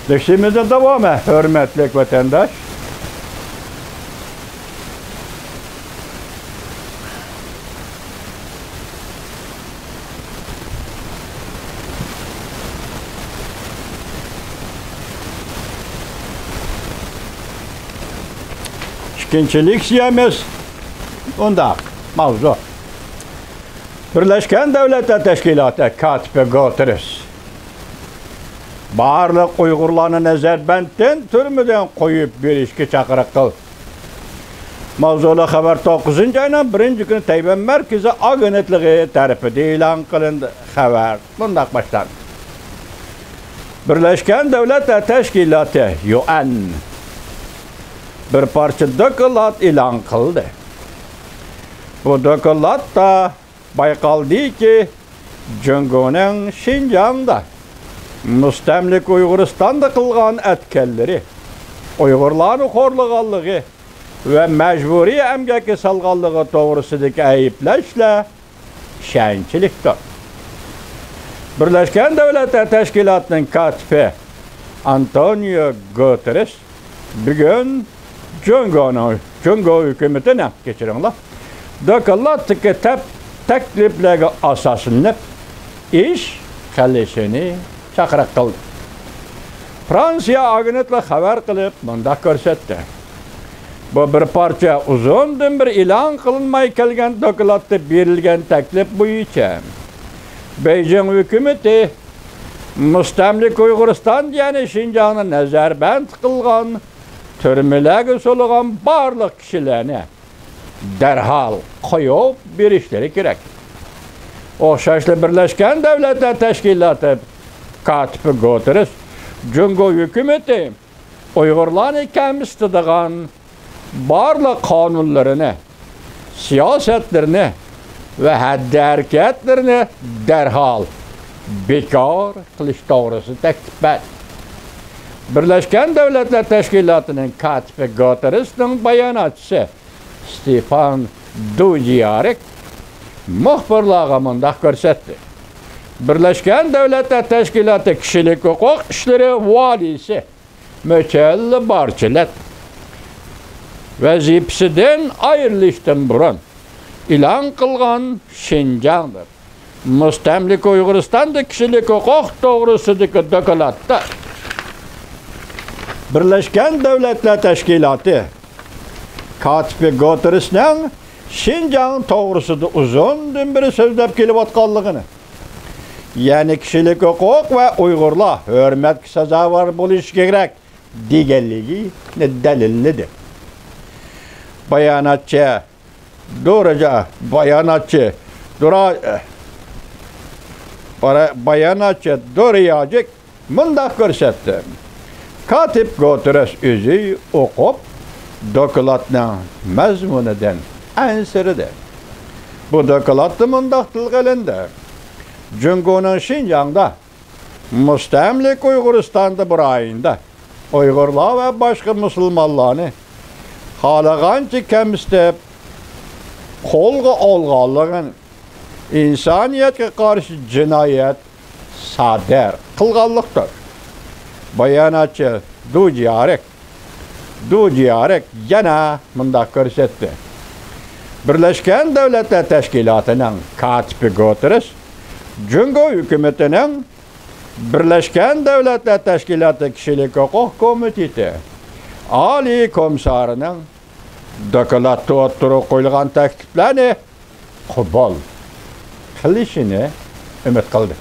Dişimize devam hürmetli vatandaş. İkinchilik siyamiz unda mavzu. Birleşken Devletler Teşkilatı katibi Guterres barliq Uyg'urlarni nazarbanddan turmadan qo'yib berishga chaqiriq. Mavzuli xabar 9-oyning 1-kuni Tayvan markazi agentligi tarafidan e'lon qilindi. Xabar bunday başlandı. Birleşken Devletler Teşkilatı UN bir parça dokulat e'lon qildi. Bu dokulatda bayqaldiki Jungo'ning Xinjiangda mustamlik Uyg'uristonda qilgan atkalleri, Uyg'urlarni xo'rlaganligi va majburiy emgakka solganligi to'g'risidagi ayblashlar shanchilikdir. Birleşken Devletler Teşkilatı'nın katibi Antonio Guterres bugün Jungo hükümetine geçirinler. Dokulatdagi takliflarga asoslanib ish qilishini chaqiriq qildi. Fransiya agentligi xabar qilib bunda ko'rsatdi. Bu bir parça uzundan bir e'lon qilinmay kelgan dokulatda berilgan taklif bo'yicha Beijing hükümeti mustamlik Uyg'uriston ya'ni Xinjiangni nazarband qilgan, turmalarga so'lgan barliq kishilarni derhal qo'yib berishleri kerak. O'xshashli Birleşken Devletler Teşkilatı katibi Guterres Jungo hükümeti Uyg'urlarni kamsitadigan barliq qonunlarini, siyosatlarini ve haddi hareketlerini derhal bekor qilish to'g'risida taklif etdi. Birleşken Devletler Teşkilatı'nın katibi Guterres'ning bayonotchisi Stefan Dujarric muxbirlarga mundaq ko'rsatdi. Birleşken Devletler Teşkilatı Kishilik huquq ishlari valisi Michelle Bachelet vazifasidan ayrilishdan burun e'lon qilgan Xinjiangdir. Mustamlik Uyg'uristonda kishilik huquq to'g'risidagi dokulatda Birleşken Devletler Teşkilatı katibi Guterres'ning Xinjiang to'g'risida uzundan beri so'zlab kelayotganligini, ya'ni kishilik huquq va Uyg'urlar hurmatga sazovor bo'lishi kerak deganligini dalilladi. Bayonotchi Dujarric mundaq ko'rsatdi. Katip Guterres o'zi o'qib dokulatning mazmunidan ansirdi. Bu dokulatda mundaq tilg'ilindi. Jungo'ning Xinjiangda mustamlik Uyg'uristonda bir ayında Uyg'urlar va boshqa musulmonlarni xohlagancha kamsitib qo'lga olganligini, insoniyatga qarshi jinoyat sodir qilganlikdir. Bayonotchi Dujarric yana mundaq ko'rsatdi. Birleşken Devletler Teşkilatı'nın katibi Guterres Jungo hükümetining Birleşken Devletler Teşkilatı Kishilik huquq komiteti Ali komissarining dokulatda o'tirib qo'yilgan takliflarni qabul qilishini umid qildi.